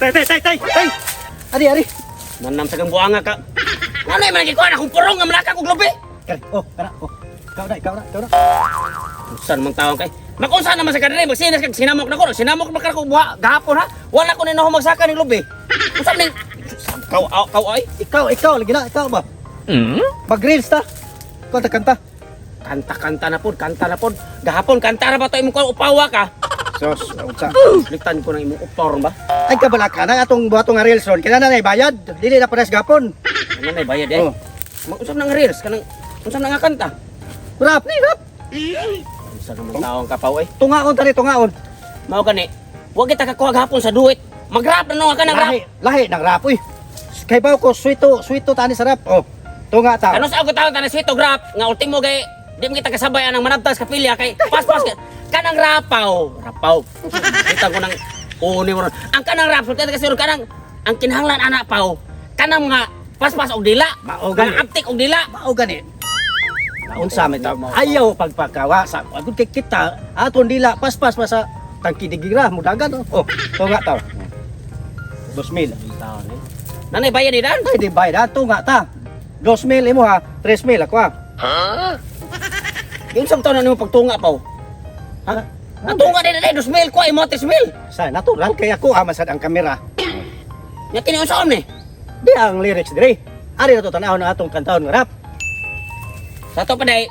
Tay! Ari! Nanam sa kang buanga ka. Nanay man gikuha na kung purong nga malaka kog lubi. Kari, kana. Ikaw na. Unsan man taong kay? Makunsa naman sa kadre magsinas kag sinamok na ko. Sinamok ba ko buha gahapon ha? Wala ko ninaho magsaka ning lubi. Unsa ning kau ay? Ikaw lagi na, ikaw ba? Mag-reels ta. Kanta. Kanta na pod. Gahapon kanta ra ba to imong upawa ka? Sos, unsa? Litan ko ng imong upor ba? Ay kabala ka na atong buhatong nga reels ron. Kinana na bayad. Dili na pares gapon. Ano na bayad eh? Oh. Unsa nang reels kanang unsa nang nga kanta? Rap. Unsa naman taong kapaw eh? Tungaon. Mao gani. Wa kita kakuha gahapon sa duit. Mag-rap na no ka nang rap. Lahi ng rap uy. Kay baw ko sweeto tani sa rap. Oh. Tunga ta. Ano sa ako tawag na sweet grap nga ultimo kay di mo kita kasabayan ng manabtas kapilya kay pas kanang rapaw. Kita ko nang uni mo. Ang kanang rap sultan kasi kanang ang kinahanglan anak paw. Kanang mga pas og dila. Mao Kanang gani. aptik og dila. Mao gani. Unsa man ta? Ayaw pagpakawa sa agud kay kita aton dila paspas pa sa tangki digira mudagan oh. Tunga ta. 2,000. Taon eh. Nanay bayad ni dan? Ay di bayad tunga ta. 2,000 imo ha, 3,000 ako ha. Yung sa taon na nimo pagtunga paw. Ha? Natunga din na 2,000 ko imo 3,000. Sa natural kay ako amasad ang kamera. Nya kini unsa ni? Di ang lyrics dire. Ari na to tanahon na atong kantahon nga rap. Sa to pa day.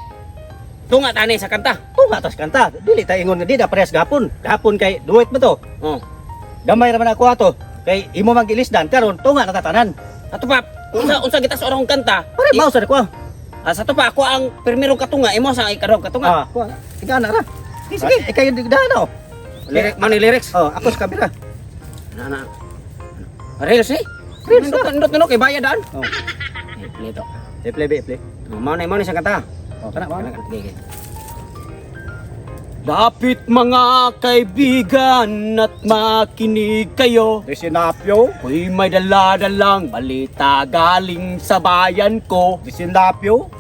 Tunga tani sa kanta. Tunga tas kanta. Dili ta ingon nga di da pares gapon. Gapon kay duet mo to. Oh. Gamay ra man ako ato. Kay imo man gilisdan karon tunga na tatanan. Ato pa, unsa kita sa orong kanta? Pare mao sa ko. Sa to pa ako ang primero katunga, imo sa ikarong katunga. Kuha. Ika na ra. Sige, ikaw yung digdahan oh. Lyrics. Oh, ako sa kamera. Ana. Reels eh? Reels Nindot kay bayad daan. Oh. Play to. Play. Mao na sa kanta. Oh, kana mo. Okay. Dapit mga kaibigan at makinig kayo. Disinapyo. Ko'y may dala-dalang balita galing sa bayan ko. Disinapyo.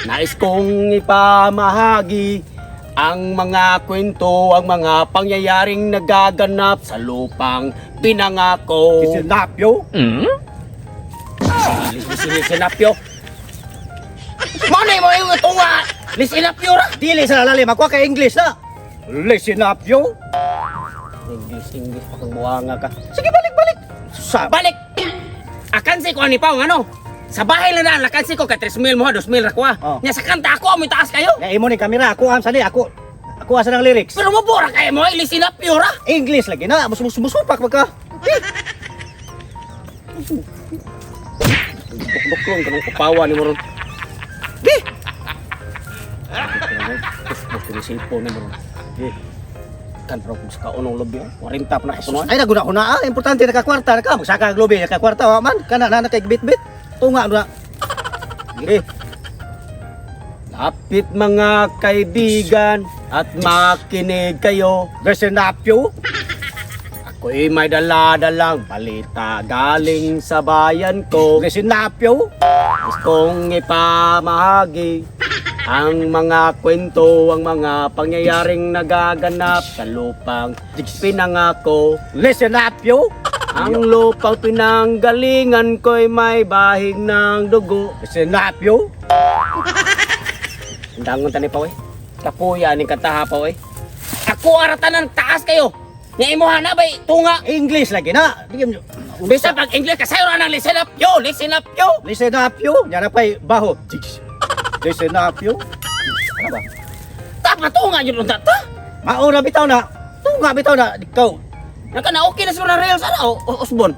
Nais kong ipamahagi ang mga kwento, ang mga pangyayaring nagaganap sa lupang pinangako. Disinapyo. Lisinapyo. Manay mo yung tunga! Lisinapyo ra! Dili sa lalim ako kay English na. Disinapyo. English pa kang buhanga ka. Sige balik. Sa Balik! Akansi ko ani pa ano? Sa bahay lang na, lakansi ko ka 3,000 mo, 2,000 ra ko ha. Oh. Nya sa kanta ako, may taas kayo. na imo ni kamera ako am sani ako asa ng lyrics. Pero mabura kayo mo, lisinapyo ra! English lagi na musupak magka. Buk-buklong ka ng kapawa ni Moron. Di. Facebook ko ni cellphone ni Moron. Kan bro kung sa kaunong lobby, 40 pa na kapunuan. Ay naguna importante nakakwarta na ka magsaka ang lobe nakakwarta wa man kana na kay bit tunga na. Sige. Lapit mga kaibigan at makinig kayo. Disinapyo. Ako'y may dala-dalang balita galing sa bayan ko. Disinapyo. Gustong ipamahagi ang mga kwento, ang mga pangyayaring nagaganap sa lupang pinangako. Disinapyo. Ang lupang pinanggalingan ko'y may bahig ng dugo. Disinapyo. Ang dangon tani pa, kapuya ni kataha pa, Ako aratan ng taas kayo. Nga imuha na ba'y tunga. English lagi na. Bisa pag English kasayo na ng listen up yo. Disinapyo. Yan na pa'y baho. Disinapyo. Ano ba? Tapa tunga yun ang tata. Maura bitaw na. Tunga bitaw na. Ikaw. Naka na okay na siguro na reels sana, Osbon.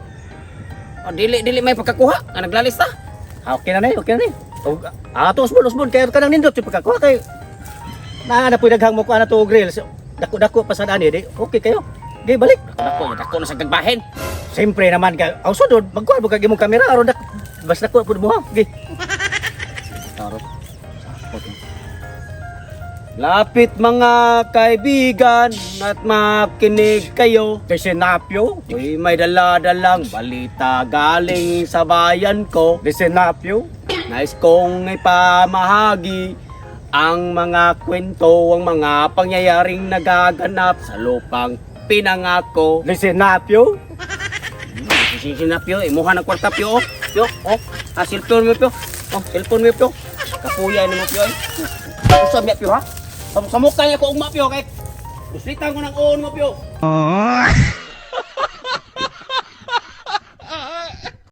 Dili may pagkakuha, nga naglalista. Okay na. Ato usbon kaya ka nang nindot yung pagkakuha kay na po daghang mo ko ana to grills. Dako pa sa dani di. Okay kayo. Di balik. Dako na sa gagbahin. Siyempre naman ka. Aw sudod magkuha mo kag imong kamera aron basta ko pud mo ha. Gi. Taro. Lapit mga kaibigan at makinig kayo. Disinapyo. Uy, may dala-dalang balita galing sa bayan ko. Disinapyo. Nais kong ipamahagi ang mga kwento, ang mga pangyayaring nagaganap sa lupang pinangako. Disinapyo. Sige na Pio, imuha ng kwarta Pio. Pio, oh. Cellphone mo Pio. Oh, cellphone mo Pio. Kapuya ni mo Pio. Usab niya Pio ha. Sa mukha niya ko ugma Pio kay. Gustitan ko ng uon mo Pio.